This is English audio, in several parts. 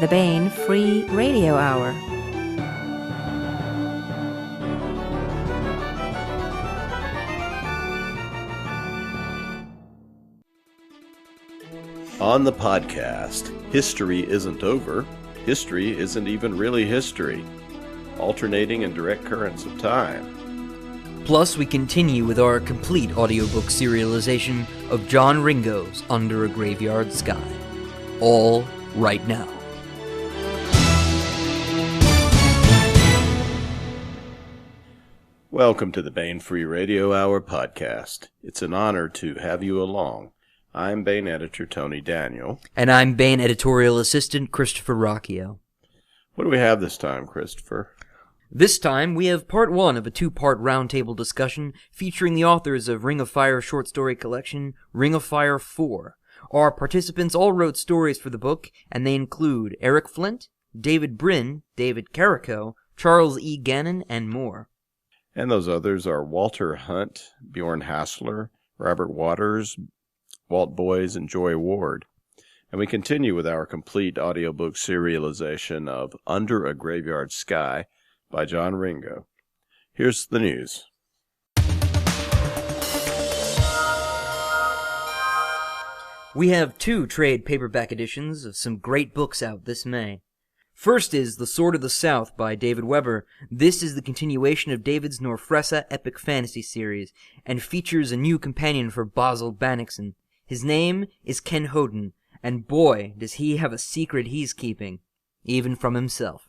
the Baen Free Radio Hour. On the podcast, history isn't over. History isn't even really history. Alternating and direct currents of time. Plus, we continue with our complete audiobook serialization of John Ringo's Under a Graveyard Sky. All right now. Welcome to the Baen Free Radio Hour podcast. It's an honor to have you along. I'm Baen editor Tony Daniel. And I'm Baen editorial assistant Christopher Rocchio. What do we have this time, Christopher? This time, we have part one of a two-part roundtable discussion featuring the authors of Ring of Fire short story collection, Ring of Fire 4. Our participants all wrote stories for the book, and they include Eric Flint, David Brin, David Carrico, Charles E. Gannon, and more. And those others are Walter Hunt, Bjorn Hasseler, Robert Waters, Walt Boyes Joy Ward. And we continue with our complete audiobook serialization of Under a Graveyard Sky by John Ringo. Here's the news. We have two trade paperback editions of some great books out this May. First is The Sword of the South by David Weber. This is the continuation of David's Norfresa epic fantasy series, and features a new companion for Basil Bannickson. His name is Ken Hoden, and boy, does he have a secret he's keeping, even from himself.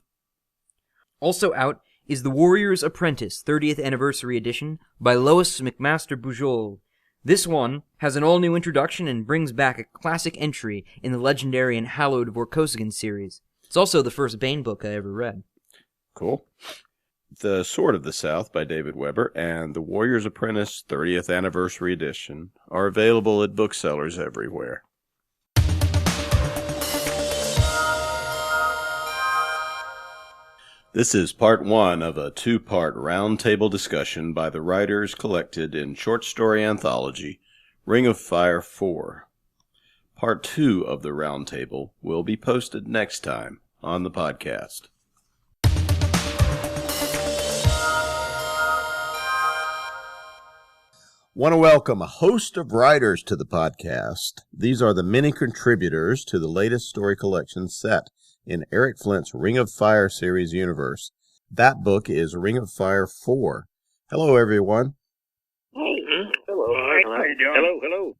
Also out is The Warrior's Apprentice 30th Anniversary Edition by Lois McMaster Bujold. This one has an all-new introduction and brings back a classic entry in the legendary and hallowed Vorkosigan series. It's also the first Baen book I ever read. Cool. The Sword of the South by David Weber and The Warrior's Apprentice 30th Anniversary Edition are available at booksellers everywhere. This is part one of a two-part roundtable discussion by the writers collected in short story anthology Ring of Fire 4. Part two of the roundtable will be posted next time on the podcast. Want to welcome a host of writers to the podcast. These are the many contributors to the latest story collection set in Eric Flint's Ring of Fire series universe. That book is Ring of Fire 4. Hello, everyone. Hello. Hi, how you doing? Hello.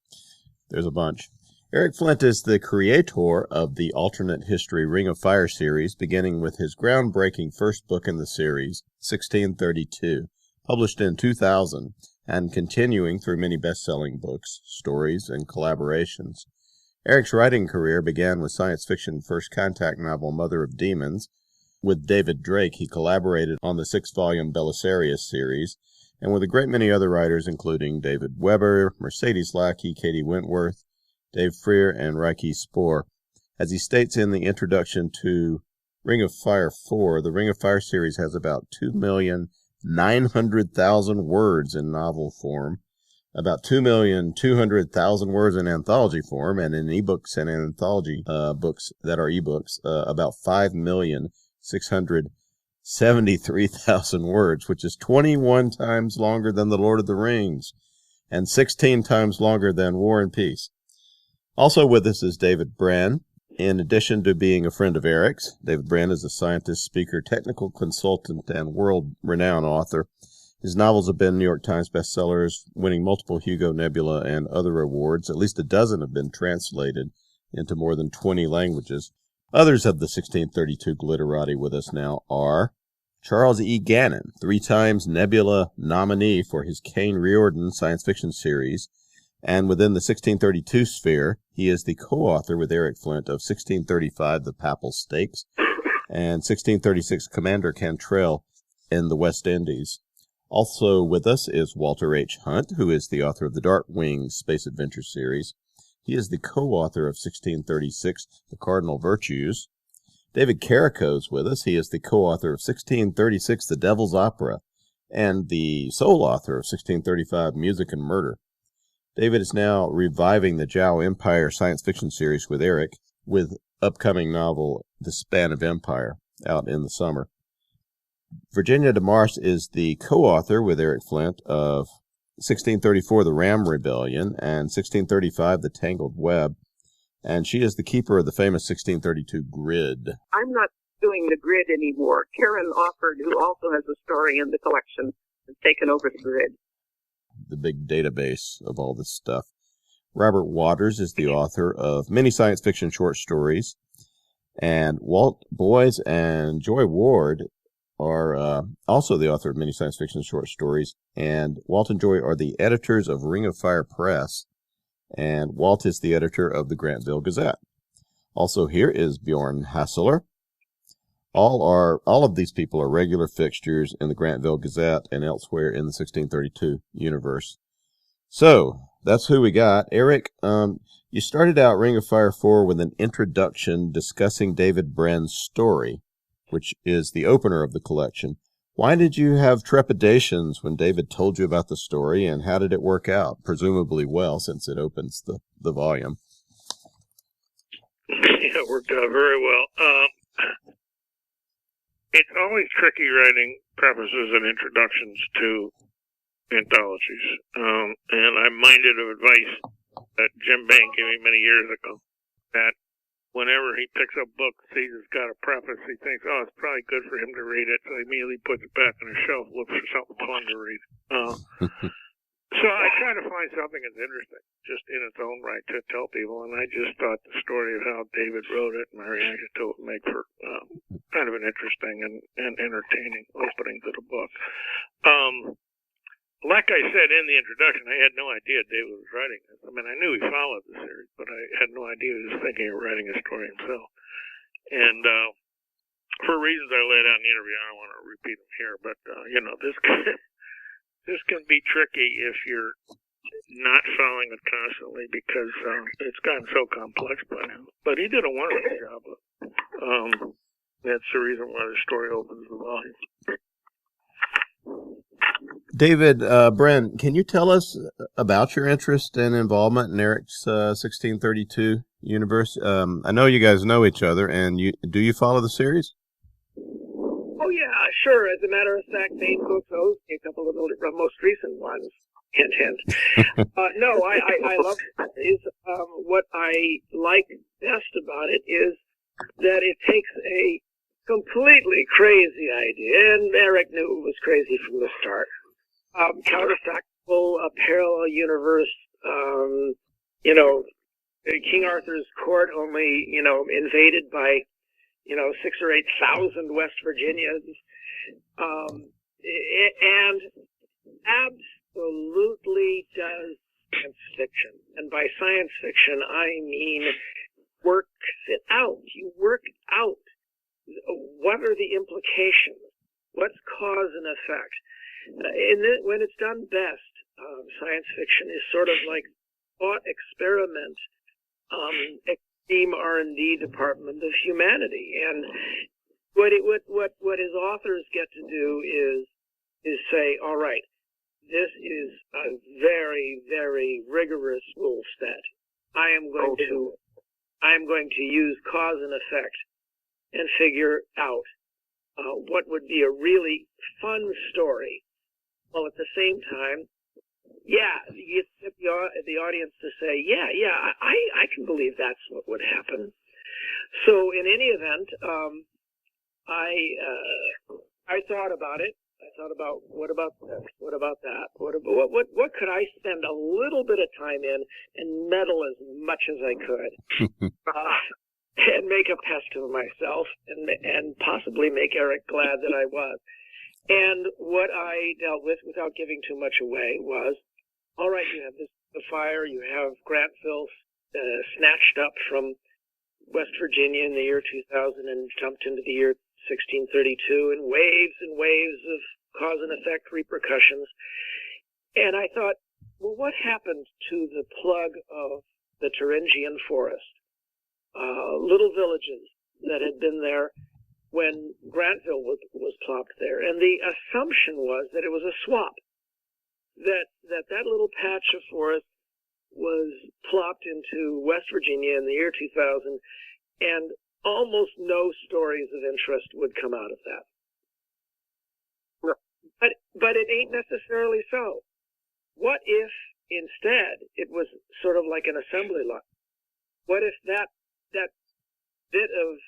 There's a bunch. Eric Flint is the creator of the alternate history Ring of Fire series, beginning with his groundbreaking first book in the series, 1632, published in 2000, and continuing through many best-selling books, stories, and collaborations. Eric's writing career began with science fiction first contact novel Mother of Demons. With David Drake, he collaborated on the 6-volume Belisarius series, and with a great many other writers, including David Weber, Mercedes Lackey, Katie Wentworth, Dave Freer, and Reiki Spoor. As he states in the introduction to Ring of Fire 4, the Ring of Fire series has about 2,900,000 words in novel form, about 2,200,000 words in anthology form, and in ebooks and anthology books that are ebooks, about 5,673,000 words, which is 21 times longer than The Lord of the Rings, and 16 times longer than War and Peace. Also with us is David Brin. In addition to being a friend of Eric's, David Brin is a scientist, speaker, technical consultant, and world-renowned author. His novels have been New York Times bestsellers, winning multiple Hugo, Nebula, and other awards. At least a dozen have been translated into more than 20 languages. Others of the 1632 glitterati with us now are Charles E. Gannon, 3 times Nebula nominee for his Kane Riordan science fiction series, and within the 1632 sphere, he is the co-author with Eric Flint of 1635, The Papal Stakes, and 1636, Commander Cantrell in the West Indies. Also with us is Walter H. Hunt, who is the author of the Darkwing Space Adventure series. He is the co-author of 1636, The Cardinal Virtues. David Carrico is with us. He is the co-author of 1636, The Devil's Opera, and the sole author of 1635, Music and Murder. David is now reviving the Zhao Empire science fiction series with Eric, with upcoming novel, The Span of Empire, out in the summer. Virginia DeMarce is the co-author with Eric Flint of 1634, The Ram Rebellion, and 1635, The Tangled Web, and she is the keeper of the famous 1632 Grid. I'm not doing the Grid anymore. Karen Offord, who also has a story in the collection, has taken over the Grid. The big database of all this stuff. Robert Waters is the author of many science fiction short stories, and Walt Boyes and Joy Ward are also the author of many science fiction short stories, and Walt and Joy are the editors of Ring of Fire Press, and Walt is the editor of the Grantville Gazette. Also here is Bjorn Hasseler. All of these people are regular fixtures in the Grantville Gazette and elsewhere in the 1632 universe. So that's who we got. Eric, you started out Ring of Fire 4 with an introduction discussing David Brin's story, which is the opener of the collection. Why did you have trepidations when David told you about the story, and how did it work out? Presumably well, since it opens the volume. Yeah, it worked out very well. It's always tricky writing prefaces and introductions to anthologies. And I'm minded of advice that Jim Baen gave me many years ago, that whenever he picks up books, sees it's got a preface, he thinks, oh, it's probably good for him to read it, so he immediately puts it back on his shelf, looks for something fun to read. So I try to find something that's interesting, just in its own right, to tell people, and I just thought the story of how David wrote it and my reaction to it would make for kind of an interesting and entertaining opening to the book. Like I said in the introduction, I had no idea David was writing this. I mean, I knew he followed the series, but I had no idea he was thinking of writing a story himself. And for reasons I laid out in the interview, I don't want to repeat them here, but, this can be tricky if you're not following it constantly, because it's gotten so complex by now. But he did a wonderful job of it. That's the reason why the story opens the volume. David, Brin, can you tell us about your interest and involvement in Eric's 1632 universe? I know you guys know each other, and do you follow the series? Oh, yeah, sure. As a matter of fact, Baen Books owes me a couple of the most recent ones. Hint, hint. No, I love it. What I like best about it is that it takes a completely crazy idea, and Eric knew it was crazy from the start. Counterfactual, a parallel universe, King Arthur's court only, invaded by, 6,000 or 8,000 West Virginians, and absolutely does science fiction. And by science fiction, I mean works it out. You work out what are the implications, what's cause and effect. When it's done best, science fiction is sort of like thought experiment, extreme R&D department of humanity. And what his authors get to do is say, all right, this is a very, very rigorous rule set. I am going to use cause and effect and figure out what would be a really fun story, while at the same time, you get the audience to say, I can believe that's what would happen. So in any event, I thought about it. I thought about what about this? What about that? What could I spend a little bit of time in and meddle as much as I could, and make a pest of myself, and possibly make Eric glad that I was. And what I dealt with, without giving too much away, was, all right, you have the fire, you have Grantville snatched up from West Virginia in the year 2000 and dumped into the year 1632, and waves of cause and effect repercussions. And I thought, well, what happened to the plug of the Thuringian forest? Little villages that had been there when Grantville was plopped there. And the assumption was that it was a swap, that little patch of forest was plopped into West Virginia in the year 2000, and almost no stories of interest would come out of that. But it ain't necessarily so. What if instead it was sort of like an assembly line? What if that bit of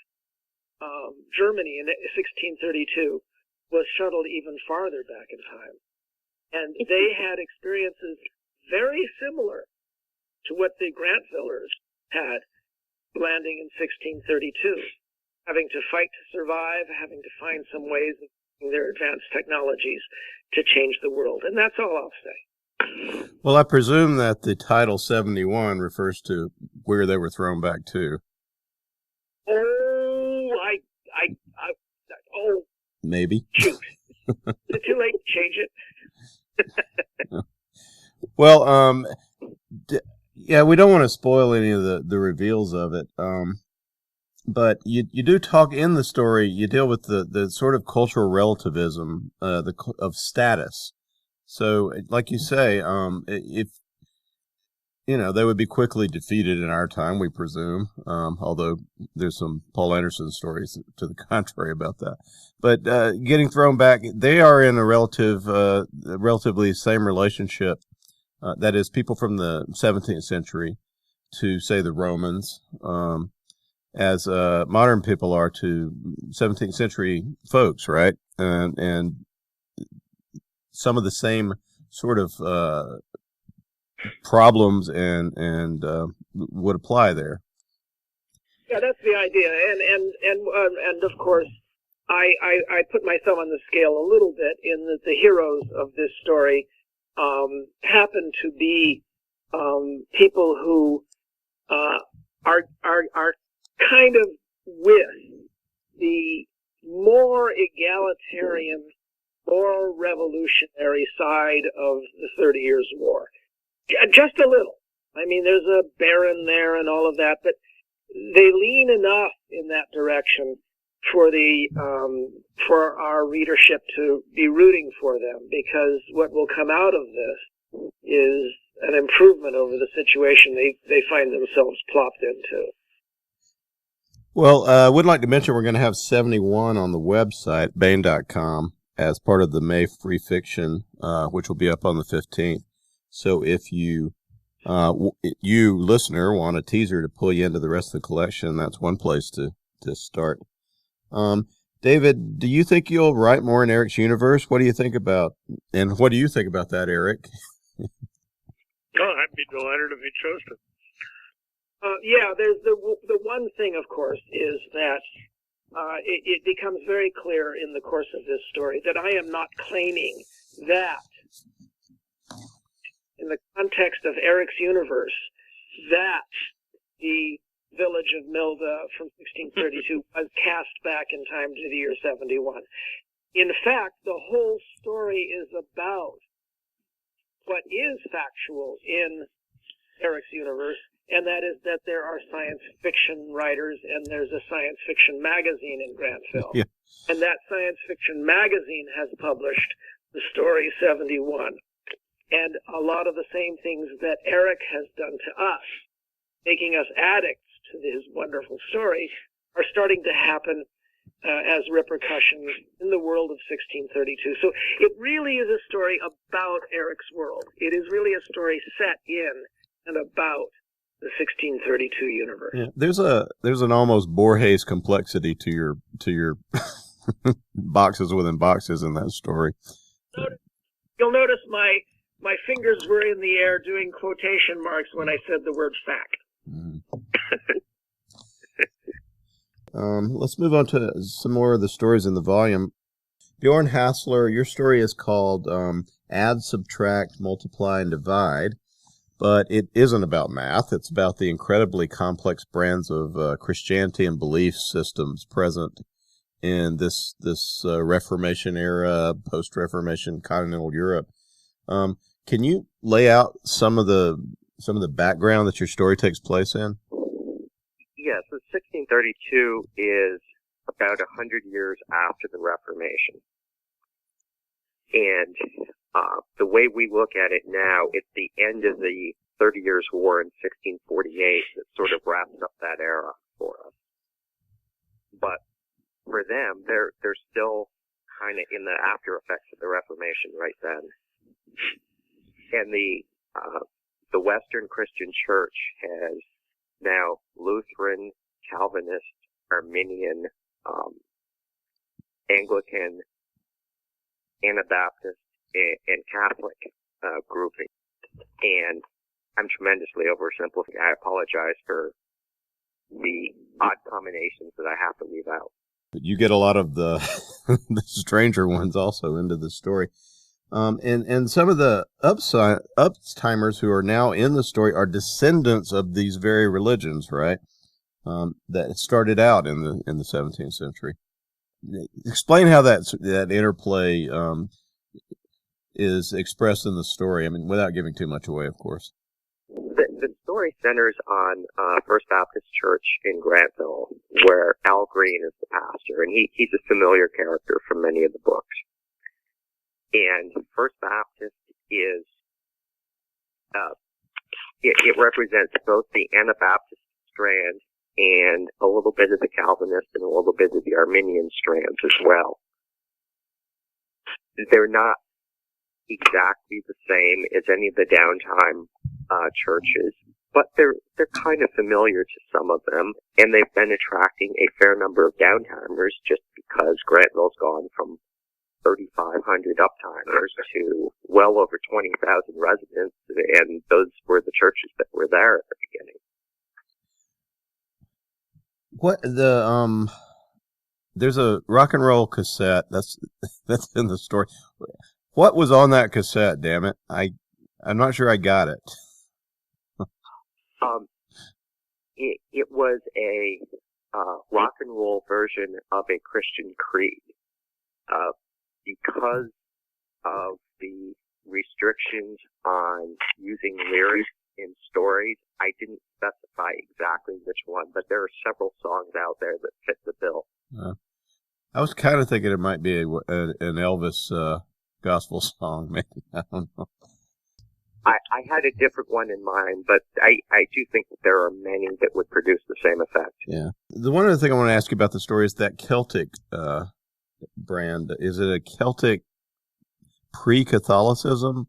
Germany in 1632 was shuttled even farther back in time, and they had experiences very similar to what the Grantvillers had landing in 1632, having to fight to survive, having to find some ways of using their advanced technologies to change the world. And that's all I'll say. Well, I presume that the title 71 refers to where they were thrown back to. Oh, maybe. Shoot. Is it too late to change it? Well, yeah, we don't want to spoil any of the reveals of it. But you do talk in the story, you deal with the sort of cultural relativism of status. So, like you say, if they would be quickly defeated in our time, we presume, although there's some Paul Anderson stories to the contrary about that. But getting thrown back, they are in a relatively same relationship, that is, people from the 17th century to, say, the Romans, as modern people are to 17th century folks, right? And some of the same sort of problems and would apply there. Yeah, that's the idea, and of course, I put my thumb on the scale a little bit in that the heroes of this story happen to be people who are kind of with the more egalitarian, more revolutionary side of the 30 Years' War. Just a little. I mean, there's a Baen there and all of that, but they lean enough in that direction for our readership to be rooting for them, because what will come out of this is an improvement over the situation they find themselves plopped into. Well, I would like to mention we're going to have 71 on the website, Baen.com, as part of the May Free Fiction, which will be up on the 15th. So if you listener, want a teaser to pull you into the rest of the collection, that's one place to start. David, do you think you'll write more in Eric's universe? What do you think about that, Eric? Oh, I'd be delighted if he chose to. Yeah, there's the one thing, of course, is that it becomes very clear in the course of this story that I am not claiming that, in the context of Eric's universe, that the village of Milda from 1632 was cast back in time to the year 71. In fact, the whole story is about what is factual in Eric's universe, and that is that there are science fiction writers, and there's a science fiction magazine in Grantville. Yeah. And that science fiction magazine has published the story 71. And a lot of the same things that Eric has done to us, making us addicts to his wonderful story, are starting to happen as repercussions in the world of 1632. So it really is a story about Eric's world. It is really a story set in and about the 1632 universe. Yeah, there's an almost Borges complexity to your boxes within boxes in that story. You'll notice my fingers were in the air doing quotation marks when I said the word fact. Mm. Let's move on to some more of the stories in the volume. Bjorn Hasseler, your story is called Add, Subtract, Multiply, and Divide, but it isn't about math. It's about the incredibly complex brands of Christianity and belief systems present in this Reformation era, post-Reformation continental Europe. Can you lay out some of the background that your story takes place in? Yes, so 1632 is about 100 years after the Reformation. And the way we look at it now, it's the end of the 30 Years' War in 1648 that sort of wraps up that era for us. but for them, they're still kind of in the after effects of the Reformation right then. And the Western Christian Church has now Lutheran, Calvinist, Arminian, Anglican, Anabaptist, and Catholic grouping. And I'm tremendously oversimplifying. I apologize for the odd combinations that I have to leave out. But you get a lot of the the stranger ones also into the story. And some of the uptimers who are now in the story are descendants of these very religions, right? That started out in the 17th century. Explain how that interplay is expressed in the story. I mean, without giving too much away, of course. The story centers on First Baptist Church in Grantville, where Al Green is the pastor, and he's a familiar character from many of the books. And First Baptist is it represents both the Anabaptist strand and a little bit of the Calvinist and a little bit of the Arminian strands as well. They're not exactly the same as any of the downtime churches, but they're kind of familiar to some of them, and they've been attracting a fair number of downtimers just because Grantville's gone from 3,500 uptimers to well over 20,000 residents, and those were the churches that were there at the beginning. What there's a rock and roll cassette that's in the story. What was on that cassette? Damn it, I'm not sure I got it. It was a rock and roll version of a Christian creed. Because of the restrictions on using lyrics in stories, I didn't specify exactly which one, but there are several songs out there that fit the bill. I was kind of thinking it might be an Elvis gospel song, maybe. I don't know. I had a different one in mind, but I do think that there are many that would produce the same effect. Yeah. The one other thing I want to ask you about the story is that Celtic brand. Is it a Celtic pre-Catholicism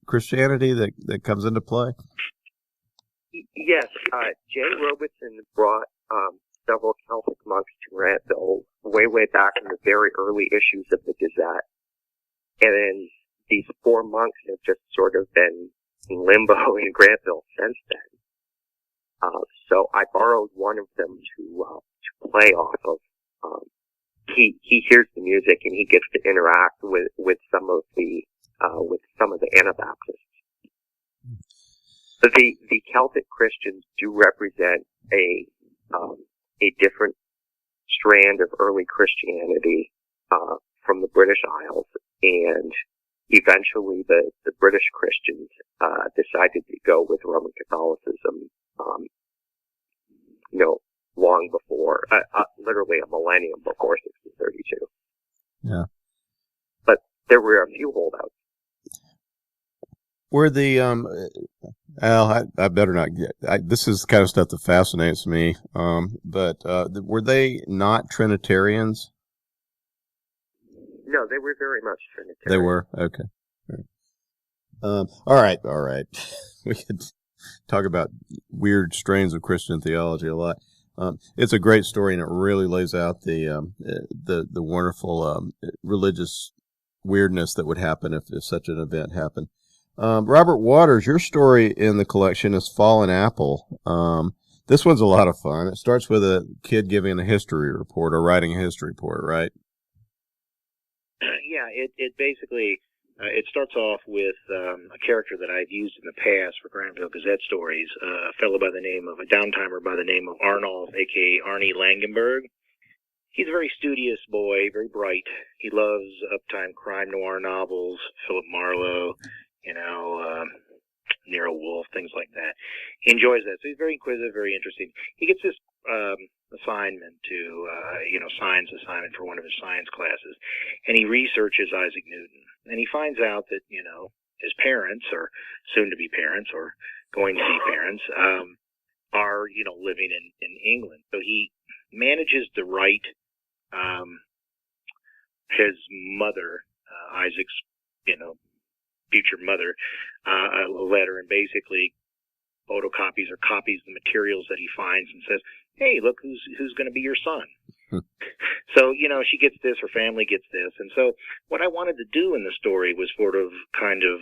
Christianity that comes into play? Yes. Jay Robertson brought several Celtic monks to Grantville way back in the very early issues of the Gazette. And then these 4 monks have just sort of been in limbo in Grantville since then. So I borrowed one of them to play off of. He hears the music and he gets to interact with some of the Anabaptists. But the Celtic Christians do represent a different strand of early Christianity from the British Isles, and eventually the British Christians decided to go with Roman Catholicism. Long before, literally a millennium before 1632. Yeah. But there were a few holdouts. Were the I better not get. This is the kind of stuff that fascinates me. But were they not Trinitarians? No, they were very much Trinitarian. They were? Okay. All right. We could talk about weird strains of Christian theology a lot. It's a great story, and it really lays out the wonderful religious weirdness that would happen if such an event happened. Robert Waters, your story in the collection is Fallen Apple. This one's a lot of fun. It starts with a kid giving a history report or writing a history report, right? Yeah, it basically it starts off with a character that I've used in the past for Granville Gazette stories, a fellow by the name of a downtimer by the name of Arnulf, a.k.a. Arnie Langenberg. He's a very studious boy, very bright. He loves uptime crime noir novels, Philip Marlowe, Nero Wolfe, things like that. He enjoys that. So he's very inquisitive, very interesting. He gets this assignment to, science assignment for one of his science classes, and he researches Isaac Newton. And he finds out that, his parents, or soon-to-be parents, or going to be parents, are, living in England. So he manages to write his mother, Isaac's, future mother, a letter, and basically photocopies or copies the materials that he finds and says, "Hey, look who's going to be your son." So, she gets this, her family gets this. And so what I wanted to do in the story was sort of kind of,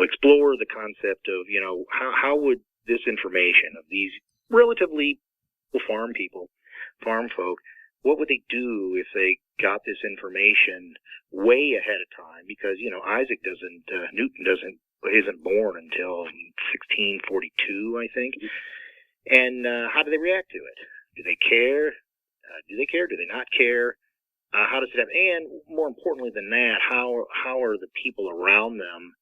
explore the concept of, how would this information of these relatively farm people, farm folk, what would they do if they got this information way ahead of time? Because, Newton isn't born until 1642, I think. And how do they react to it? Do they care? Do they care? Do they not care? How does it happen? And more importantly than that, how are the people around them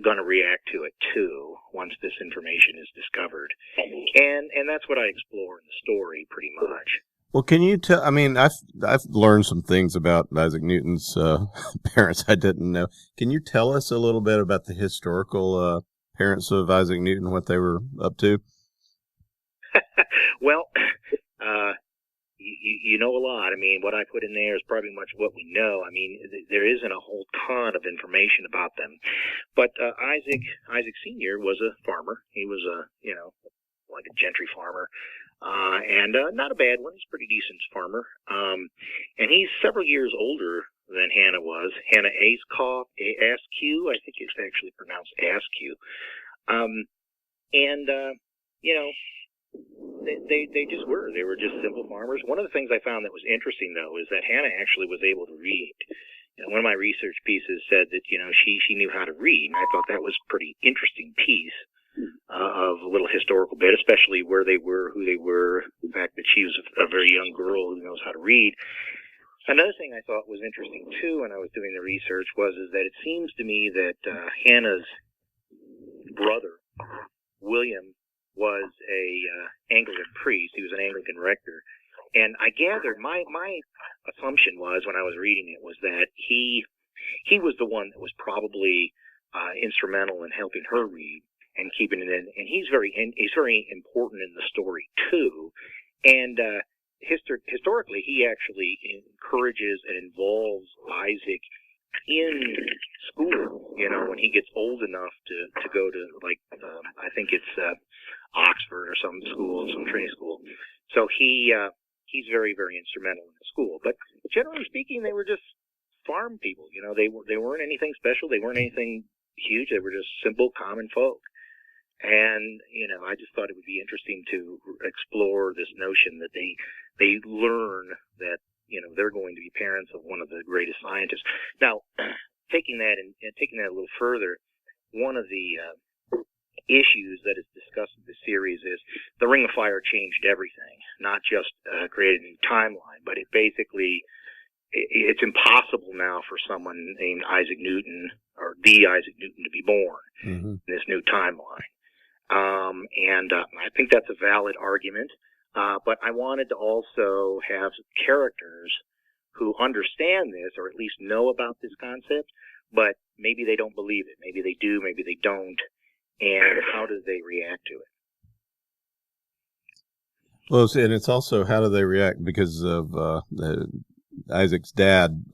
going to react to it too once this information is discovered? And that's what I explore in the story pretty much. Well, can you tell? I mean, I've learned some things about Isaac Newton's parents I didn't know. Can you tell us a little bit about the historical parents of Isaac Newton, what they were up to? Well, you know a lot. I mean, what I put in there is pretty much what we know. I mean, there isn't a whole ton of information about them. But Isaac Sr. was a farmer. He was like a gentry farmer. And not a bad one. He's a pretty decent farmer. And he's several years older than Hannah was. Hannah Askew, I think it's actually pronounced Askew. They just were. They were just simple farmers. One of the things I found that was interesting, though, is that Hannah actually was able to read. One of my research pieces said that, she knew how to read, and I thought that was a pretty interesting piece of a little historical bit, especially where they were, who they were, the fact that she was a very young girl who knows how to read. Another thing I thought was interesting, too, when I was doing the research is that it seems to me that Hannah's brother, William, was a Anglican priest. He was an Anglican rector. And I gathered, my assumption was, when I was reading it, was that he was the one that was probably instrumental in helping her read and keeping it in. And he's very important in the story, too. And historically, he actually encourages and involves Isaac in school, when he gets old enough to go to, I think it's Oxford or some school, some training school. So he's very, very instrumental in the school. But generally speaking, they were just farm people. They weren't anything special. They weren't anything huge. They were just simple, common folk. And, I just thought it would be interesting to explore this notion that they learn that, they're going to be parents of one of the greatest scientists. Now, taking that a little further, one of the issues that is discussed in the series is the Ring of Fire changed everything, not just created a new timeline, but it's impossible now for someone named Isaac Newton or the Isaac Newton to be born in this new timeline. I think that's a valid argument. But I wanted to also have characters who understand this, or at least know about this concept, but maybe they don't believe it. Maybe they do, maybe they don't. And how do they react to it? Well, and it's also, how do they react? Because of Isaac's dad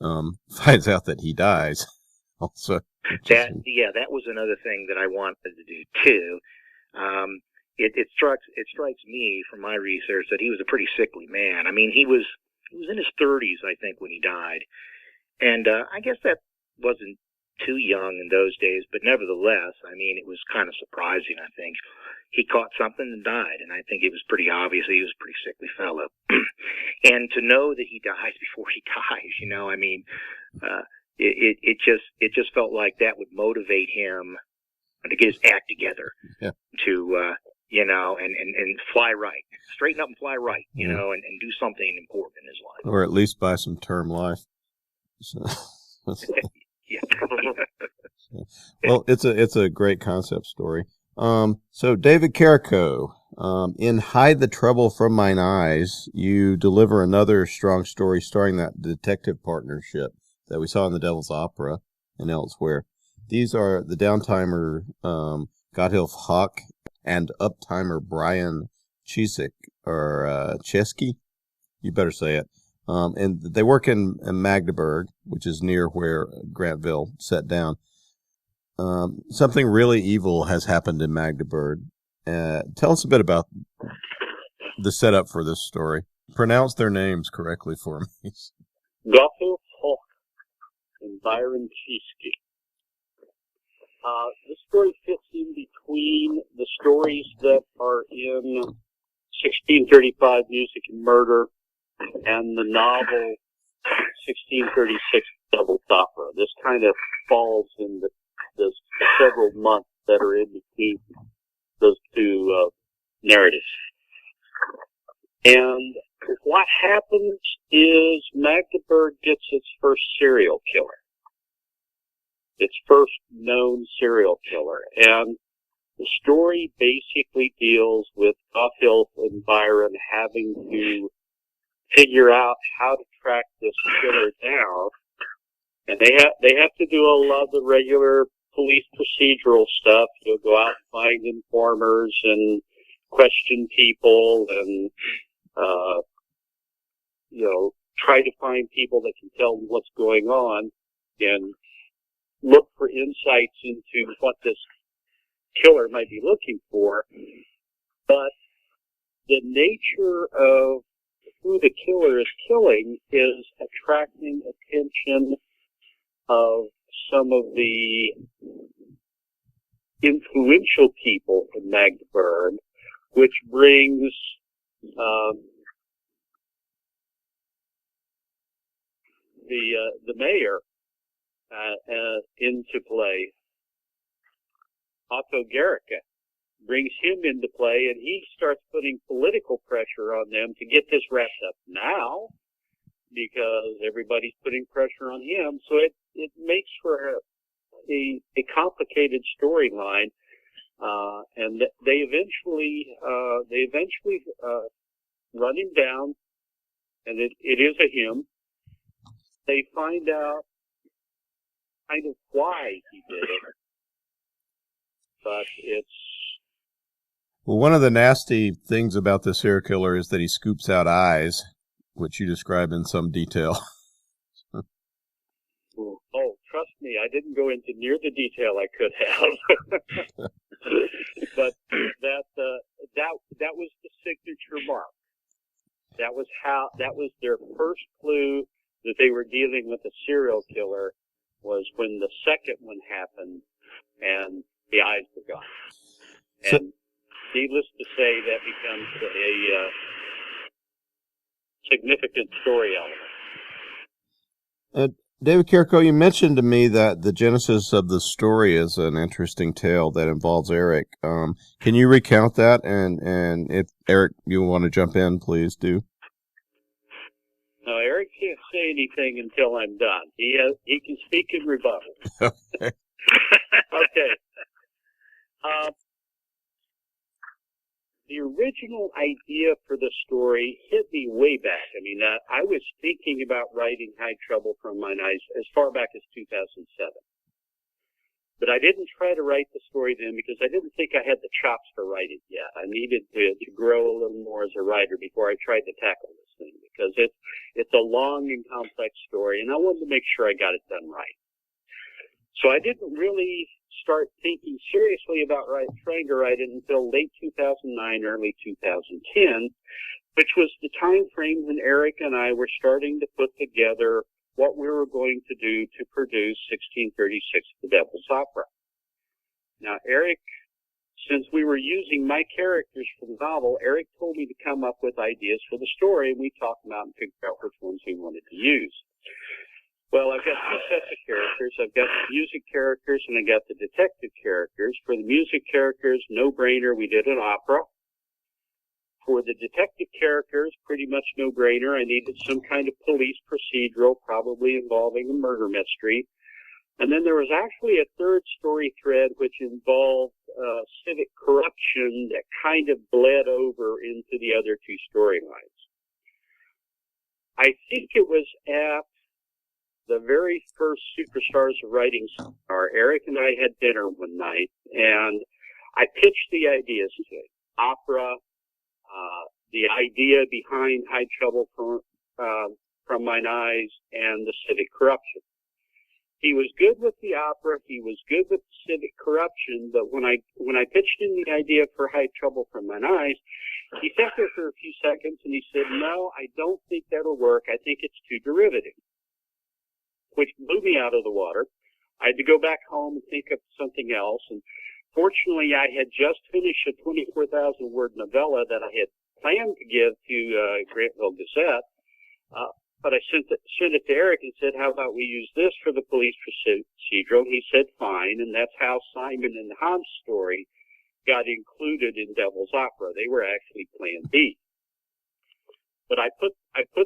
finds out that he dies. Also, that was another thing that I wanted to do too. It strikes me from my research that he was a pretty sickly man. I mean, he was in his 30s, I think, when he died, and I guess that wasn't too young in those days, but nevertheless, I mean, it was kind of surprising. I think he caught something and died, and I think it was pretty obvious he was a pretty sickly fellow. And to know that he dies before he dies, I mean, it just felt like that would motivate him to get his act together, to and fly right, straighten up and fly right, and do something important in his life, or at least buy some term life. So. Yeah. Well, it's a great concept story. So David Carrico, in Hide the Trouble from Mine Eyes, you deliver another strong story starring that detective partnership that we saw in The Devil's Opera and elsewhere. These are the downtimer Gotthilf Hawk and uptimer Brian Chisik, or Chesky. You better say it. And they work in Magdeburg, which is near where Grantville set down. Something really evil has happened in Magdeburg. Tell us a bit about the setup for this story. Pronounce their names correctly for me. Gotthelf Hoch and Byron Chesky. This story fits in between the stories that are in 1635 Music and Murder and the novel 1636 Devil's Opera. This kind of falls in the several months that are in between those two narratives. And what happens is Magdeburg gets its first serial killer. Its first known serial killer. And the story basically deals with Gotthelf and Byron having to figure out how to track this killer down. And they have to do a lot of the regular police procedural stuff. You'll go out and find informers and question people and, try to find people that can tell them what's going on and look for insights into what this killer might be looking for. But the nature of who the killer is killing is attracting attention of some of the influential people in Magdeburg, which brings the mayor into play. Otto Carrico brings him into play, and he starts putting political pressure on them to get this wrapped up now, because everybody's putting pressure on him. So it makes for a complicated storyline, and they eventually run him down, and it is a him. They find out kind of why he did it, but it's... Well, one of the nasty things about this serial killer is that he scoops out eyes, which you describe in some detail. Oh, trust me, I didn't go into near the detail I could have. But that was the signature mark. That was their first clue that they were dealing with a serial killer, was when the second one happened and the eyes were gone. And needless to say, that becomes a significant story element. David Carrico, you mentioned to me that the genesis of the story is an interesting tale that involves Eric. Can you recount that? And if Eric, you want to jump in, please do. No, Eric can't say anything until I'm done. He can speak in rebuttal. Okay. Okay. The original idea for the story hit me way back. I mean, I was thinking about writing High Trouble from Mine Eyes as far back as 2007. But I didn't try to write the story then because I didn't think I had the chops to write it yet. I needed to grow a little more as a writer before I tried to tackle this thing, because it's a long and complex story, and I wanted to make sure I got it done right. So I didn't really start thinking seriously about trying to write it until late 2009, early 2010, which was the time frame when Eric and I were starting to put together what we were going to do to produce 1636, The Devil's Opera. Now, Eric, since we were using my characters for the novel, Eric told me to come up with ideas for the story, and we talked about and figured out which ones we wanted to use. Well, I've got two sets of characters. I've got the music characters and I got the detective characters. For the music characters, no-brainer, we did an opera. For the detective characters, pretty much no-brainer. I needed some kind of police procedural, probably involving a murder mystery. And then there was actually a third story thread which involved civic corruption that kind of bled over into the other two storylines. I think it was at the very first Superstars of Writing seminar, Eric and I had dinner one night, and I pitched the ideas to him. Opera, the idea behind High Trouble from Mine Eyes and the civic corruption. He was good with the opera. He was good with the civic corruption. But when I pitched in the idea for High Trouble from Mine Eyes, he sat there for a few seconds and he said, "No, I don't think that'll work. I think it's too derivative," which blew me out of the water. I had to go back home and think of something else. And fortunately, I had just finished a 24,000-word novella that I had planned to give to Grantville Gazette. But I sent it to Eric and said, "How about we use this for the police procedural?" He said, "Fine." And that's how Simon and Hans' story got included in Devil's Opera. They were actually Plan B. But I put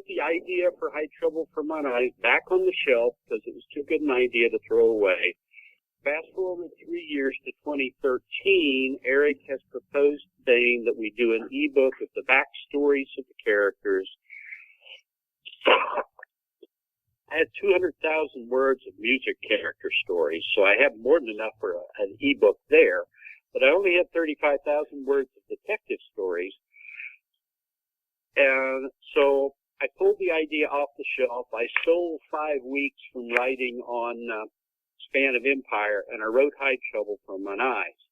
the idea for High Trouble from Mine Eyes back on the shelf because it was too good an idea to throw away. Fast forward 3 years to 2013, Eric has proposed to Baen that we do an ebook of the backstories of the characters. I had 200,000 words of music character stories, so I have more than enough for an ebook there. But I only had 35,000 words of detective stories. And so I pulled the idea off the shelf. I stole 5 weeks from writing on Span of Empire, and I wrote High Trouble from Mine Eyes.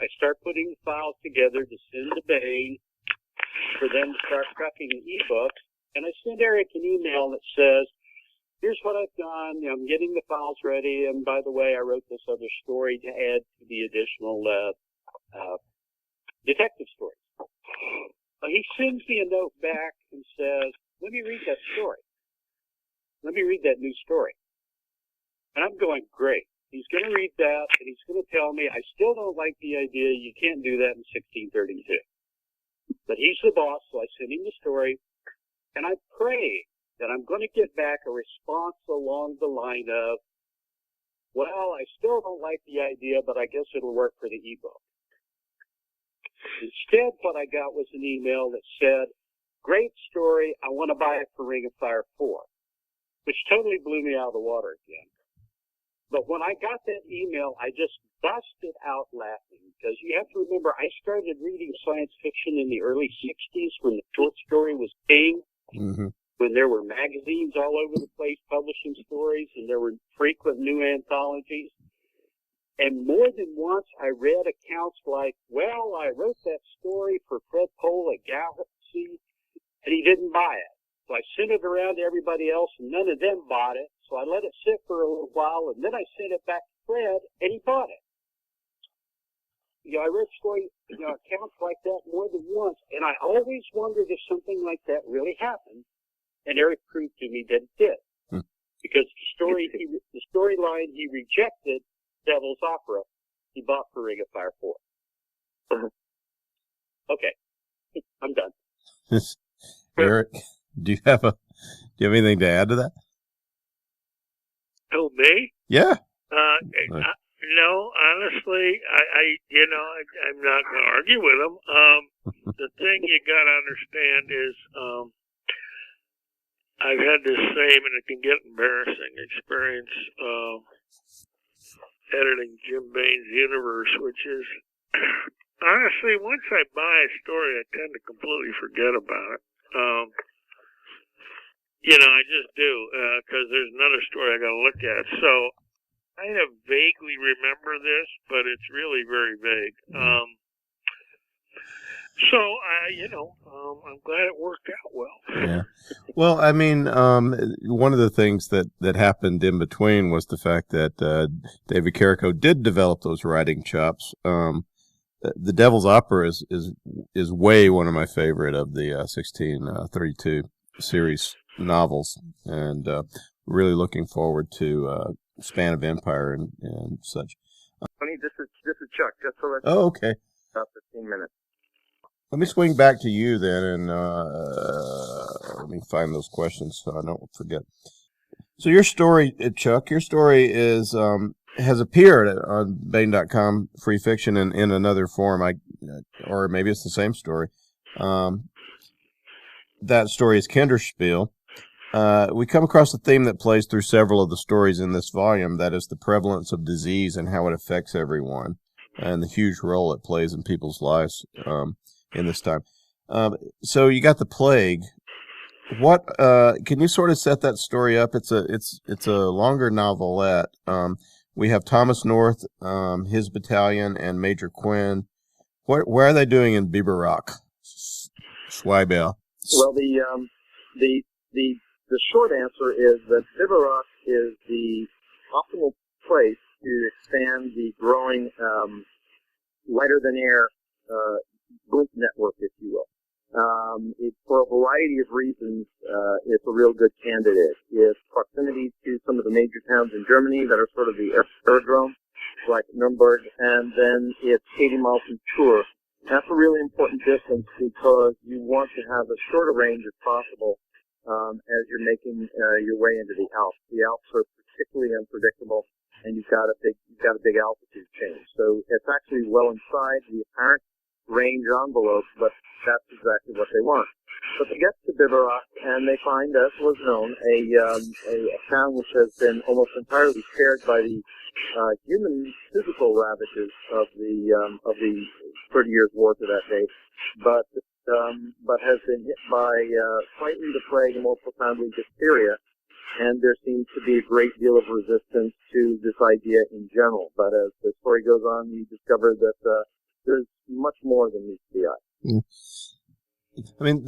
I start putting the files together to send to Baen for them to start prepping an ebook. And I sent Eric an email that says, "Here's what I've done. I'm getting the files ready. And by the way, I wrote this other story to add to the additional detective stories." He sends me a note back and says, "Let me read that story. Let me read that new story." And I'm going, great. He's going to read that, and he's going to tell me, "I still don't like the idea. You can't do that in 1632. But he's the boss, so I send him the story. And I pray that I'm going to get back a response along the line of, "Well, I still don't like the idea, but I guess it'll work for the ebook." Instead, what I got was an email that said, "Great story. I want to buy it for Ring of Fire 4, which totally blew me out of the water again. But when I got that email, I just busted out laughing because you have to remember, I started reading science fiction in the early 60s when the short story was king. Mm-hmm. When there were magazines all over the place publishing stories, and there were frequent new anthologies. And more than once, I read accounts like, "Well, I wrote that story for Fred Pohl at Galaxy, and he didn't buy it. So I sent it around to everybody else, and none of them bought it. So I let it sit for a little while, and then I sent it back to Fred, and he bought it." I read accounts like that more than once, and I always wondered if something like that really happened. And Eric proved to me that it did, because the storyline he rejected, Devil's Opera, he bought for Ring of Fire 4. Okay, I'm done. Eric, do you have anything to add to that? Oh, me? Yeah. No, honestly, I'm not going to argue with him. The thing you got to understand is, I've had this same, and it can get embarrassing, experience editing Jim Baen's universe, which is, honestly, once I buy a story, I tend to completely forget about it. I just do, because there's another story I got to look at. So I kind of vaguely remember this, but it's really very vague. I'm glad it worked out well. Yeah. Well, I mean, one of the things that happened in between was the fact that David Carrico did develop those writing chops. The Devil's Opera is way one of my favorite of the 1632 series novels, and really looking forward to Span of Empire and such. Tony, this is Chuck. Just so let's okay. About 15 minutes. Let me swing back to you then, and let me find those questions so I don't forget. So your story, Chuck, is has appeared on Baen.com Free Fiction in another form, or maybe it's the same story. That story is Kinderspiel. We come across a theme that plays through several of the stories in this volume, that is the prevalence of disease and how it affects everyone, and the huge role it plays in people's lives in this time. So you got the plague. What can you sort of set that story up? It's a longer novelette. We have Thomas North, his battalion, and Major Quinn. Where are they doing in Biberach? Schweibel. Well, the short answer is that Biberach is the optimal place to expand the growing lighter than air blimp network, if you will. For a variety of reasons, it's a real good candidate. Its proximity to some of the major towns in Germany that are sort of the aerodrome, like Nuremberg, and then it's 80 miles from Tours. That's a really important distance because you want to have as short a range as possible as you're making your way into the Alps. The Alps are particularly unpredictable, and you've got a big altitude change. So it's actually well inside the apparent range envelope, but that's exactly what they want. But they get to Biberach, and they find, as was known, a town which has been almost entirely spared by the human physical ravages of the 30 Years' War to that date, but has been hit by slightly the plague and more profoundly diphtheria, and there seems to be a great deal of resistance to this idea in general. But as the story goes on, we discover that there's much more than meets the eye. I mean,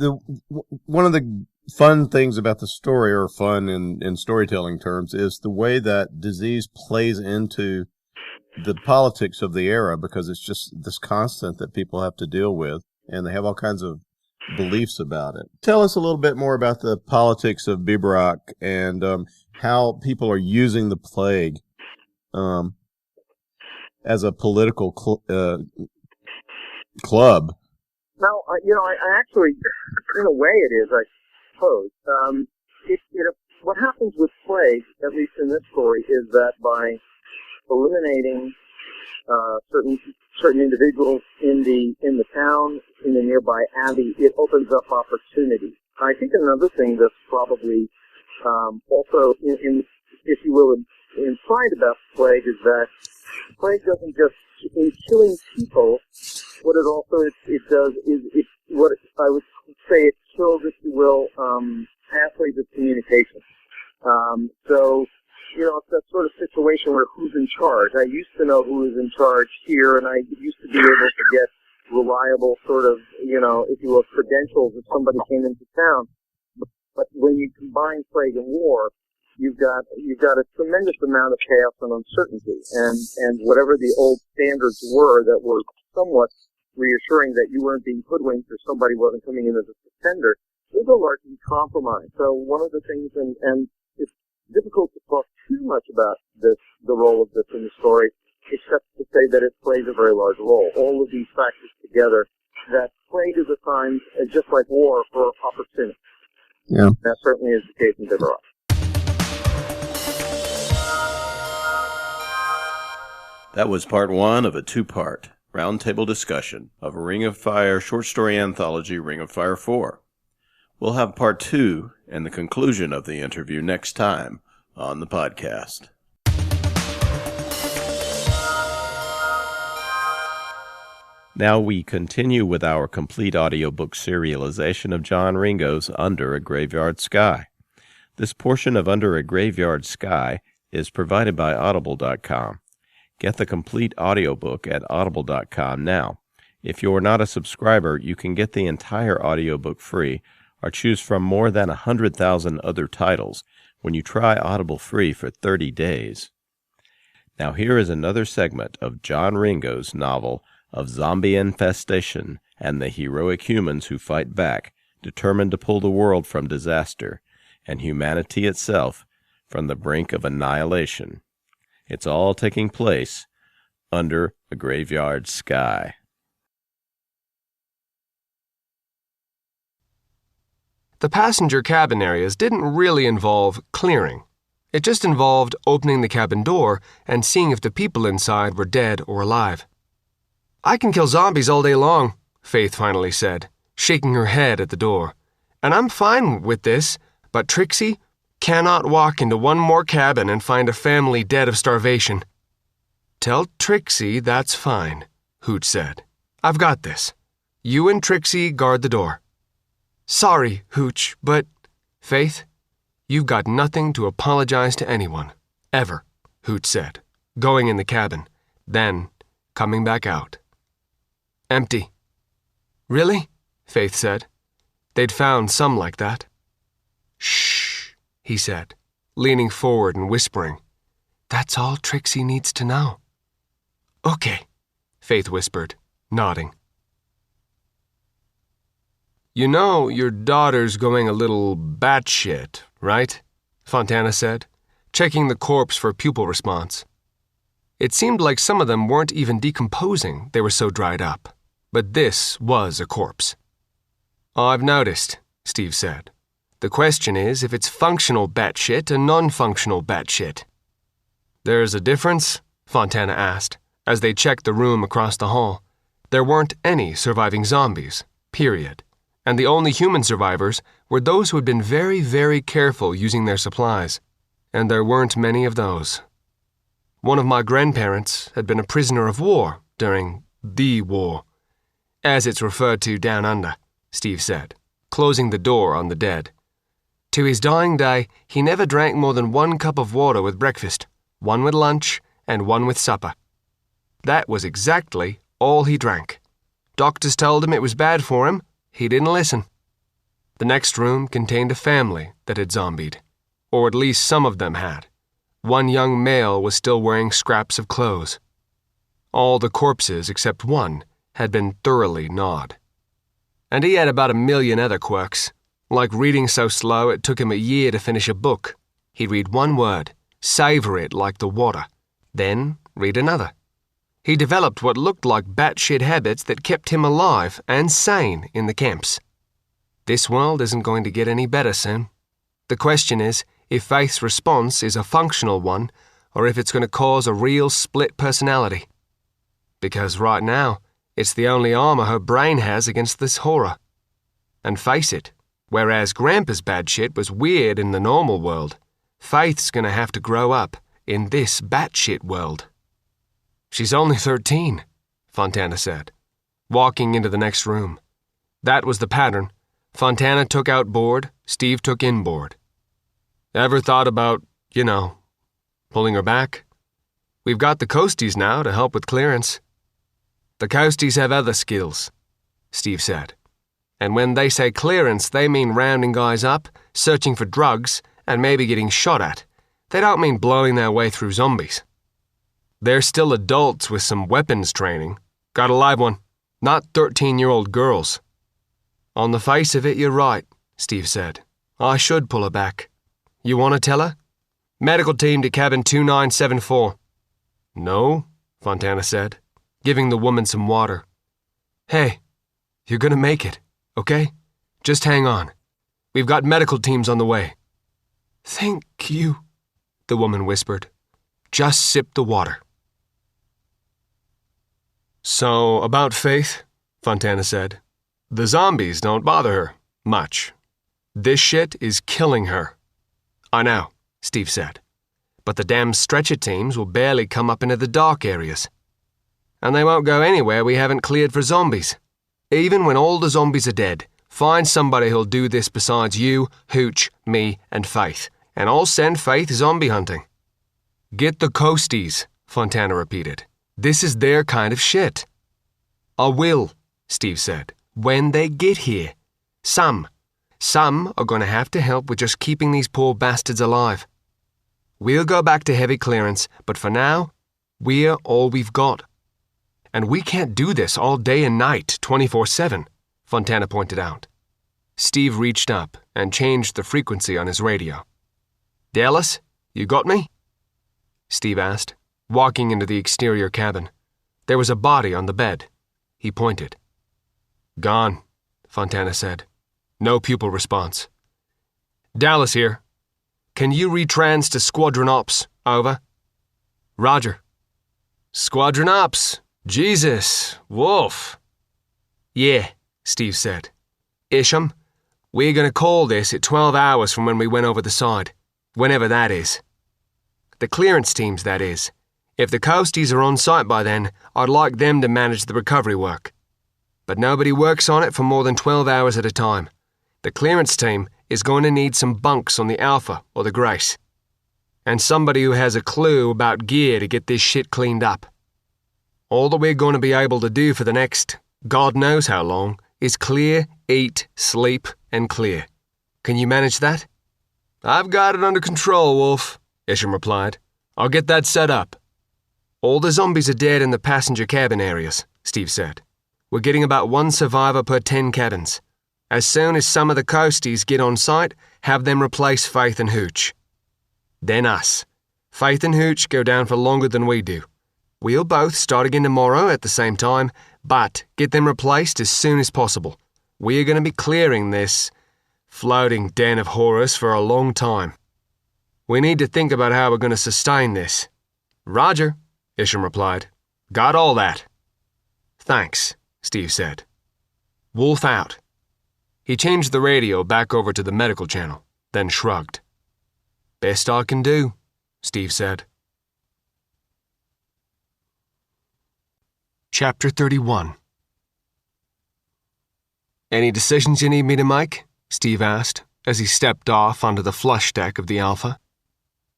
one of the fun things about the story, or fun in storytelling terms, is the way that disease plays into the politics of the era, because it's just this constant that people have to deal with, and they have all kinds of beliefs about it. Tell us a little bit more about the politics of Biberach and how people are using the plague as a political club. Now, I actually, in a way it is, I suppose. What happens with plague, at least in this story, is that by eliminating certain individuals in the town, in the nearby abbey, it opens up opportunity. I think another thing that's probably also, if you will, implied about plague is that plague doesn't just, in killing people, what it also it does is what I would say it kills, if you will, pathways of communication. So, it's that sort of situation where who's in charge. I used to know who was in charge here, and I used to be able to get reliable sort of, if you will, credentials if somebody came into town. But when you combine plague and war, you've got a tremendous amount of chaos and uncertainty, and whatever the old standards were that were somewhat reassuring that you weren't being hoodwinked or somebody wasn't coming in as a pretender, those are largely compromised. So one of the things, and it's difficult to talk too much about the role of this in the story, except to say that it plays a very large role. All of these factors together, that plague is at times, just like war, for opportunity. Yeah. That certainly is the case in Biberach. That was part one of a two-part roundtable discussion of Ring of Fire short story anthology Ring of Fire 4. We'll have part two and the conclusion of the interview next time on the podcast. Now we continue with our complete audiobook serialization of John Ringo's Under a Graveyard Sky. This portion of Under a Graveyard Sky is provided by Audible.com. Get the complete audiobook at Audible.com now. If you're not a subscriber, you can get the entire audiobook free or choose from more than 100,000 other titles when you try Audible free for 30 days. Now here is another segment of John Ringo's novel of zombie infestation and the heroic humans who fight back, determined to pull the world from disaster and humanity itself from the brink of annihilation. It's all taking place under a graveyard sky. The passenger cabin areas didn't really involve clearing. It just involved opening the cabin door and seeing if the people inside were dead or alive. "I can kill zombies all day long," Faith finally said, shaking her head at the door. "And I'm fine with this, but Trixie cannot walk into one more cabin and find a family dead of starvation." "Tell Trixie that's fine," Hooch said. "I've got this." You and Trixie guard the door. Sorry, Hooch, but... Faith, you've got nothing to apologize to anyone. Ever, Hooch said, going in the cabin, then coming back out. Empty. Really? Faith said. They'd found some like that. Shh, he said, leaning forward and whispering. That's all Trixie needs to know. Okay, Faith whispered, nodding. You know, your daughter's going a little batshit, right? Fontana said, checking the corpse for pupil response. It seemed like some of them weren't even decomposing, they were so dried up. But this was a corpse. I've noticed, Steve said. The question is if it's functional batshit and non-functional batshit. There's a difference? Fontana asked, as they checked the room across the hall. There weren't any surviving zombies, period. And the only human survivors were those who had been very, very careful using their supplies. And there weren't many of those. One of my grandparents had been a prisoner of war during the war, as it's referred to down under, Steve said, closing the door on the dead. To his dying day, he never drank more than 1 cup of water with breakfast, 1 with lunch, and 1 with supper. That was exactly all he drank. Doctors told him it was bad for him. He didn't listen. The next room contained a family that had zombied, or at least some of them had. One young male was still wearing scraps of clothes. All the corpses except one had been thoroughly gnawed. And he had about 1 million other quirks, like reading so slow it took him a year to finish a book. He'd read 1 word, savor it like the water, then read another. He developed what looked like batshit habits that kept him alive and sane in the camps. This world isn't going to get any better soon. The question is if Faith's response is a functional one or if it's going to cause a real split personality. Because right now, it's the only armor her brain has against this horror. And face it, whereas Grandpa's bad shit was weird in the normal world, Faith's going to have to grow up in this batshit world. She's only 13, Fontana said, walking into the next room. That was the pattern. Fontana took outboard, Steve took inboard. Ever thought about, pulling her back? We've got the coasties now to help with clearance. The coasties have other skills, Steve said. And when they say clearance, they mean rounding guys up, searching for drugs, and maybe getting shot at. They don't mean blowing their way through zombies. They're still adults with some weapons training. Got a live one. Not 13-year-old girls. On the face of it, you're right, Steve said. I should pull her back. You want to tell her? Medical team to cabin 2974. No, Fontana said, giving the woman some water. Hey, you're gonna make it, okay? Just hang on. We've got medical teams on the way. Thank you, the woman whispered. Just sip the water. So, about Faith, Fontana said. The zombies don't bother her much. This shit is killing her. I know, Steve said. But the damn stretcher teams will barely come up into the dark areas. And they won't go anywhere we haven't cleared for zombies. Even when all the zombies are dead, find somebody who'll do this besides you, Hooch, me, and Faith. And I'll send Faith zombie hunting. Get the coasties, Fontana repeated. This is their kind of shit. I will, Steve said, when they get here. Some are going to have to help with just keeping these poor bastards alive. We'll go back to heavy clearance, but for now, we're all we've got. And we can't do this all day and night, 24/7, Fontana pointed out. Steve reached up and changed the frequency on his radio. Dallas, you got me? Steve asked, walking into the exterior cabin. There was a body on the bed. He pointed. Gone, Fontana said. No pupil response. Dallas here. Can you retrans to Squadron Ops? Over. Roger. Squadron Ops. Jesus. Wolf. Yeah, Steve said. Isham, we're going to call this at 12 hours from when we went over the side. Whenever that is. The clearance teams, that is. If the coasties are on site by then, I'd like them to manage the recovery work. but nobody works on it for more than 12 hours at a time. The clearance team is going to need some bunks on the Alpha or the Grace. And somebody who has a clue about gear to get this shit cleaned up. All that we're going to be able to do for the next, God knows how long, is clear, eat, sleep, and clear. Can you manage that? I've got it under control, Wolf, Isham replied. I'll get that set up. All the zombies are dead in the passenger cabin areas, Steve said. We're getting about 1 survivor per 10 cabins. As soon as some of the coasties get on site, have them replace Faith and Hooch. Then us. Faith and Hooch go down for longer than we do. We'll both start again tomorrow at the same time, but get them replaced as soon as possible. We are going to be clearing this floating den of horrors for a long time. We need to think about how we're going to sustain this. Roger, Isham replied. Got all that. Thanks, Steve said. Wolf out. He changed the radio back over to the medical channel, then shrugged. Best I can do, Steve said. Chapter 31. Any decisions you need me to make? Steve asked, as he stepped off onto the flush deck of the Alpha.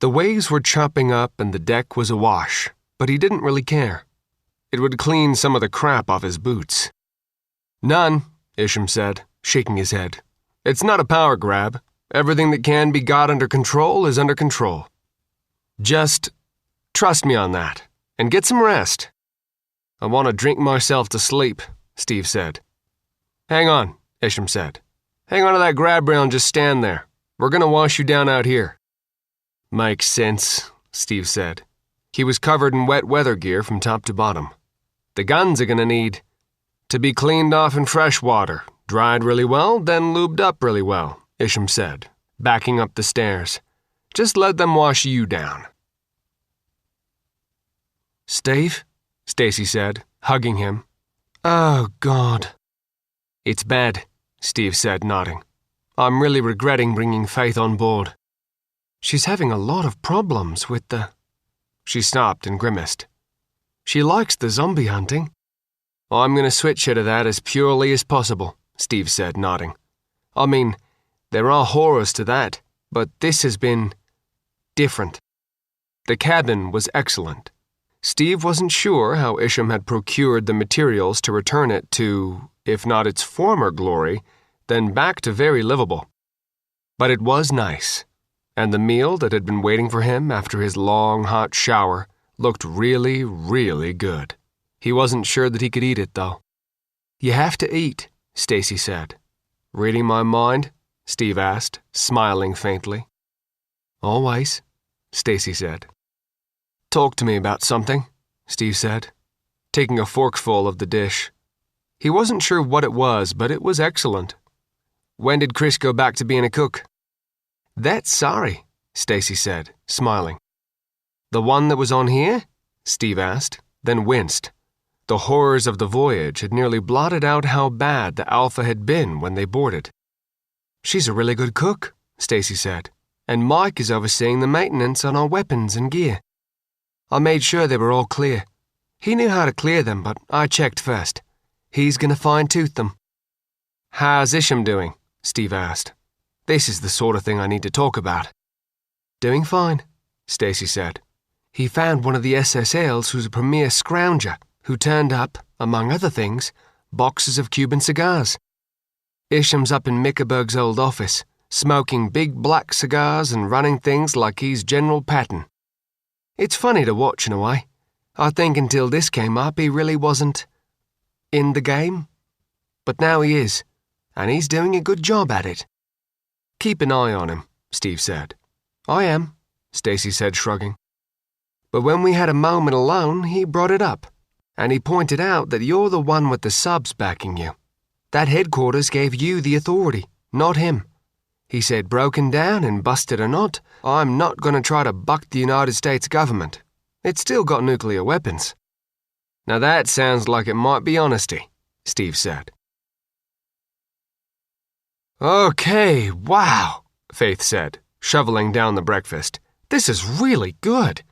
The waves were chopping up and the deck was awash, but he didn't really care. It would clean some of the crap off his boots. None, Isham said, shaking his head. It's not a power grab. Everything that can be got under control is under control. Just trust me on that, and get some rest. I want to drink myself to sleep, Steve said. Hang on, Isham said. Hang on to that grab rail and just stand there. We're going to wash you down out here. Makes sense, Steve said. He was covered in wet weather gear from top to bottom. The guns are going to need to be cleaned off in fresh water, dried really well, then lubed up really well, Isham said, backing up the stairs. Just let them wash you down. Steve? Stacy said, hugging him. Oh, God. It's bad, Steve said, nodding. I'm really regretting bringing Faith on board. She's having a lot of problems with the... She stopped and grimaced. She likes the zombie hunting. I'm going to switch her to that as purely as possible, Steve said, nodding. I mean, there are horrors to that, but this has been different. The cabin was excellent. Steve wasn't sure how Isham had procured the materials to return it to, if not its former glory, then back to very livable. But it was nice, and the meal that had been waiting for him after his long, hot shower looked really, really good. He wasn't sure that he could eat it, though. You have to eat, Stacy said. Reading my mind? Steve asked, smiling faintly. Always, Stacy said. Talk to me about something, Steve said, taking a forkful of the dish. He wasn't sure what it was, but it was excellent. When did Chris go back to being a cook? That's sorry, Stacy said, smiling. The one that was on here? Steve asked, then winced. The horrors of the voyage had nearly blotted out how bad the Alpha had been when they boarded. She's a really good cook, Stacy said, and Mike is overseeing the maintenance on our weapons and gear. I made sure they were all clear. He knew how to clear them, but I checked first. He's going to fine-tooth them. How's Isham doing? Steve asked. This is the sort of thing I need to talk about. Doing fine, Stacy said. He found one of the SSLs who's a premier scrounger, who turned up, among other things, boxes of Cuban cigars. Isham's up in Mickerberg's old office, smoking big black cigars and running things like he's General Patton. It's funny to watch in a way. I think until this came up, he really wasn't in the game. But now he is, and he's doing a good job at it. Keep an eye on him, Steve said. I am, Stacy said, shrugging. But when we had a moment alone, he brought it up, and he pointed out that you're the one with the subs backing you. That headquarters gave you the authority, not him. He said, broken down and busted or not, I'm not going to try to buck the United States government. It's still got nuclear weapons. Now that sounds like it might be honesty, Steve said. Okay, wow, Faith said, shoveling down the breakfast. This is really good.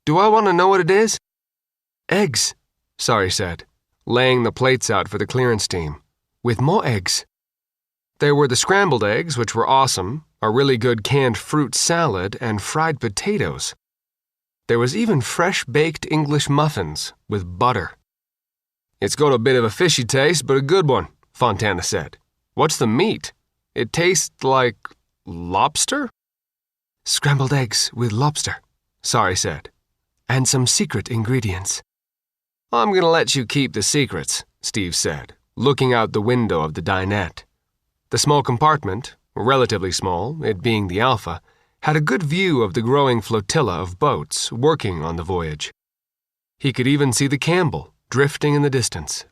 Do I want to know what it is? Eggs, Sorry said. laying the plates out for the clearance team, with more eggs. There were the scrambled eggs, which were awesome, a really good canned fruit salad, and fried potatoes. There was even fresh baked English muffins with butter. "It's got a bit of a fishy taste, but a good one," Fontana said. "What's the meat? It tastes like lobster?" "Scrambled eggs with lobster," Sari said, "and some secret ingredients." "I'm going to let you keep the secrets," Steve said, looking out the window of the dinette. The small compartment, relatively small, it being the Alpha, had a good view of the growing flotilla of boats working on the voyage. He could even see the Campbell drifting in the distance.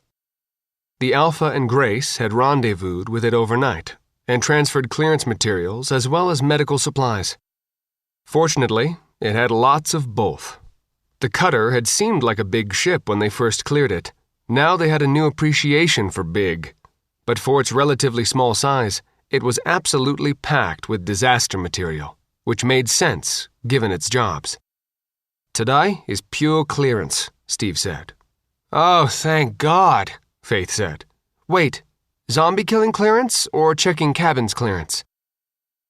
The Alpha and Grace had rendezvoused with it overnight and transferred clearance materials as well as medical supplies. Fortunately, it had lots of both. The cutter had seemed like a big ship when they first cleared it. Now they had a new appreciation for big. But for its relatively small size, it was absolutely packed with disaster material, which made sense given its jobs. "Today is pure clearance," Steve said. "Oh, thank God," Faith said. "Wait, zombie-killing clearance or checking cabins clearance?"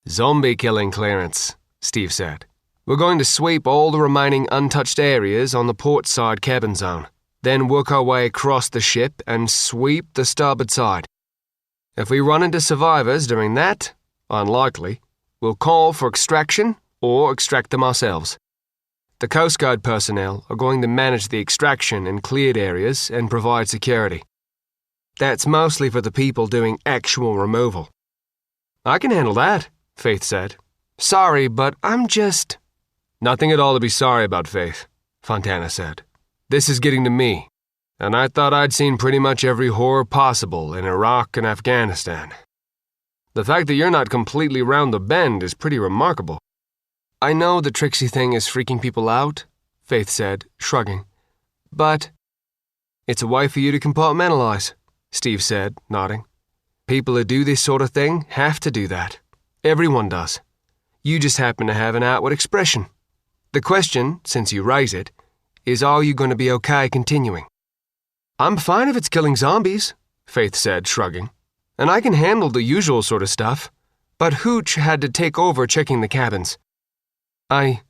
"Zombie-killing clearance," Steve said. "We're going to sweep all the remaining untouched areas on the port side cabin zone, then work our way across the ship and sweep the starboard side. If we run into survivors during that, unlikely, we'll call for extraction or extract them ourselves. The Coast Guard personnel are going to manage the extraction in cleared areas and provide security. That's mostly for the people doing actual removal." "I can handle that," Faith said. "Sorry, but I'm just—" "Nothing at all to be sorry about, Faith," Fontana said. "This is getting to me, and I thought I'd seen pretty much every horror possible in Iraq and Afghanistan. The fact that you're not completely round the bend is pretty remarkable." "I know the Trixie thing is freaking people out," Faith said, shrugging. "But—" "It's a way for you to compartmentalize," Steve said, nodding. "People who do this sort of thing have to do that. Everyone does. You just happen to have an outward expression. The question, since you raise it, is are you going to be okay continuing?" "I'm fine if it's killing zombies," Faith said, shrugging. "And I can handle the usual sort of stuff. But Hooch had to take over checking the cabins. I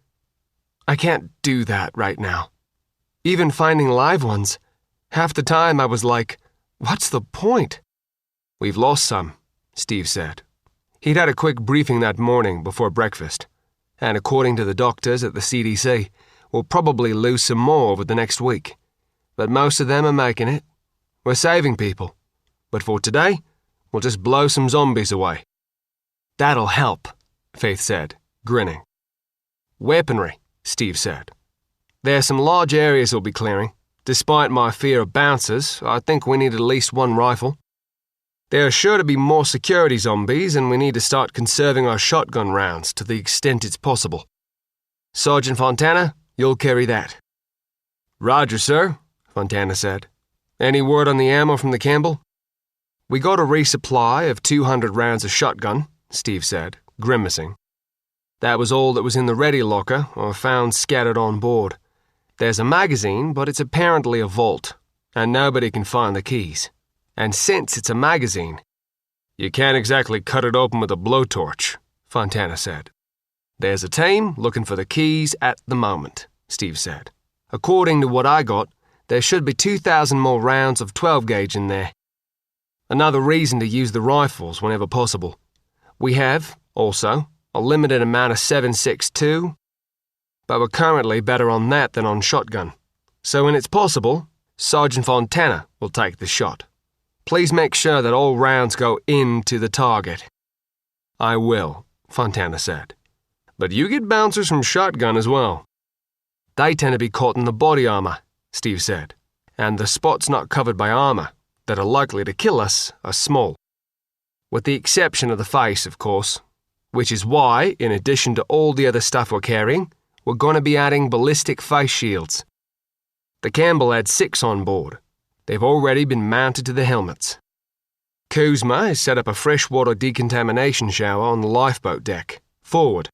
can't do that right now. Even finding live ones, half the time I was like, what's the point?" "We've lost some," Steve said. He'd had a quick briefing that morning before breakfast, and according to the doctors at the CDC, we'll probably lose some more over the next week. But most of them are making it. We're saving people. But for today, we'll just blow some zombies away." "That'll help," Faith said, grinning. "Weaponry," Steve said. "There's some large areas we'll be clearing. Despite my fear of bouncers, I think we need at least one rifle. There are sure to be more security zombies, and we need to start conserving our shotgun rounds to the extent it's possible. Sergeant Fontana, you'll carry that." "Roger, sir," Fontana said. "Any word on the ammo from the Campbell?" "We got a resupply of 200 rounds of shotgun," Steve said, grimacing. "That was all that was in the ready locker or found scattered on board. There's a magazine, but it's apparently a vault, and nobody can find the keys. And since it's a magazine—" "You can't exactly cut it open with a blowtorch," Fontana said. "There's a team looking for the keys at the moment," Steve said. "According to what I got, there should be 2,000 more rounds of 12-gauge in there. Another reason to use the rifles whenever possible. We have, also, a limited amount of 7.62, but we're currently better on that than on shotgun. So when it's possible, Sergeant Fontana will take the shot. Please make sure that all rounds go into the target." "I will," Fontana said. "But you get bouncers from shotgun as well." "They tend to be caught in the body armor," Steve said, "and the spots not covered by armor that are likely to kill us are small. With the exception of the face, of course. Which is why, in addition to all the other stuff we're carrying, we're going to be adding ballistic face shields. The Campbell had 6 on board. They've already been mounted to the helmets. Kuzma has set up a freshwater decontamination shower on the lifeboat deck, forward.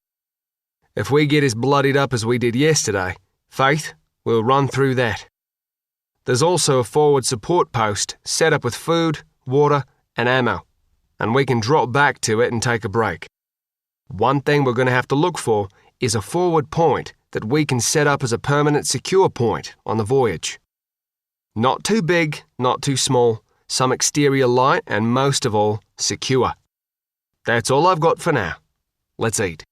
If we get as bloodied up as we did yesterday, Faith, we'll run through that. There's also a forward support post set up with food, water, and ammo, and we can drop back to it and take a break. One thing we're going to have to look for is a forward point that we can set up as a permanent secure point on the voyage. Not too big, not too small, some exterior light, and most of all, secure. That's all I've got for now. Let's eat.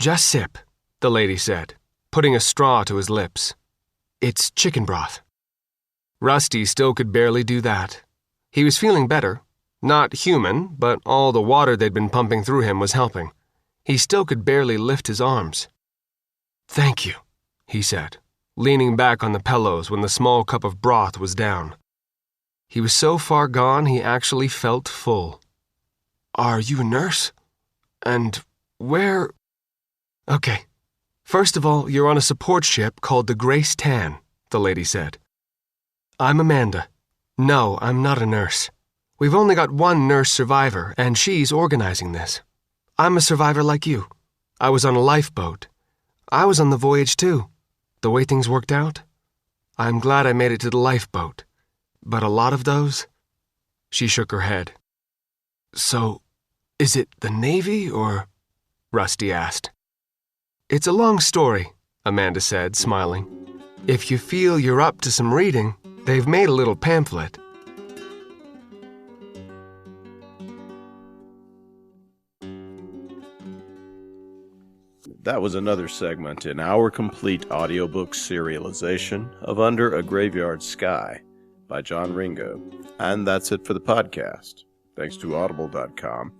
Just sip, the lady said, putting a straw to his lips. It's chicken broth. Rusty still could barely do that. He was feeling better. Not human, but all the water they'd been pumping through him was helping. He still could barely lift his arms. Thank you, he said, leaning back on the pillows when the small cup of broth was down. He was so far gone he actually felt full. Are you a nurse? And where... Okay. First of all, you're on a support ship called the Grace Tan, the lady said. I'm Amanda. No, I'm not a nurse. We've only got one nurse survivor, and she's organizing this. I'm a survivor like you. I was on a lifeboat. I was on the voyage too. The way things worked out, I'm glad I made it to the lifeboat. But a lot of those... She shook her head. So, is it the Navy or... Rusty asked. It's a long story, Amanda said, smiling. If you feel you're up to some reading, they've made a little pamphlet. That was another segment in our complete audiobook serialization of Under a Graveyard Sky by John Ringo. And that's it for the podcast. Thanks to Audible.com,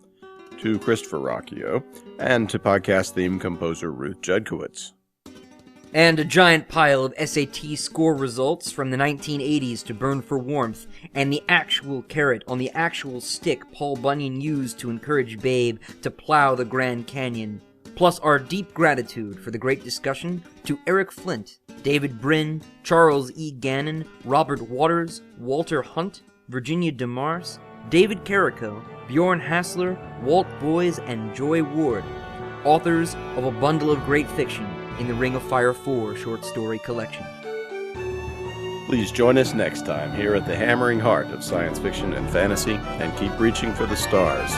to Christopher Rocchio, and to podcast theme composer Ruth Judkowitz. And a giant pile of SAT score results from the 1980s to burn for warmth, and the actual carrot on the actual stick Paul Bunyan used to encourage Babe to plow the Grand Canyon. Plus our deep gratitude for the great discussion to Eric Flint, David Brin, Charles E. Gannon, Robert Waters, Walter Hunt, Virginia DeMarce, David Carrico, Bjorn Hasseler, Walt Boyes, and Joy Ward, authors of a bundle of great fiction in the Ring of Fire 4 short story collection. Please join us next time here at the hammering heart of science fiction and fantasy, and keep reaching for the stars.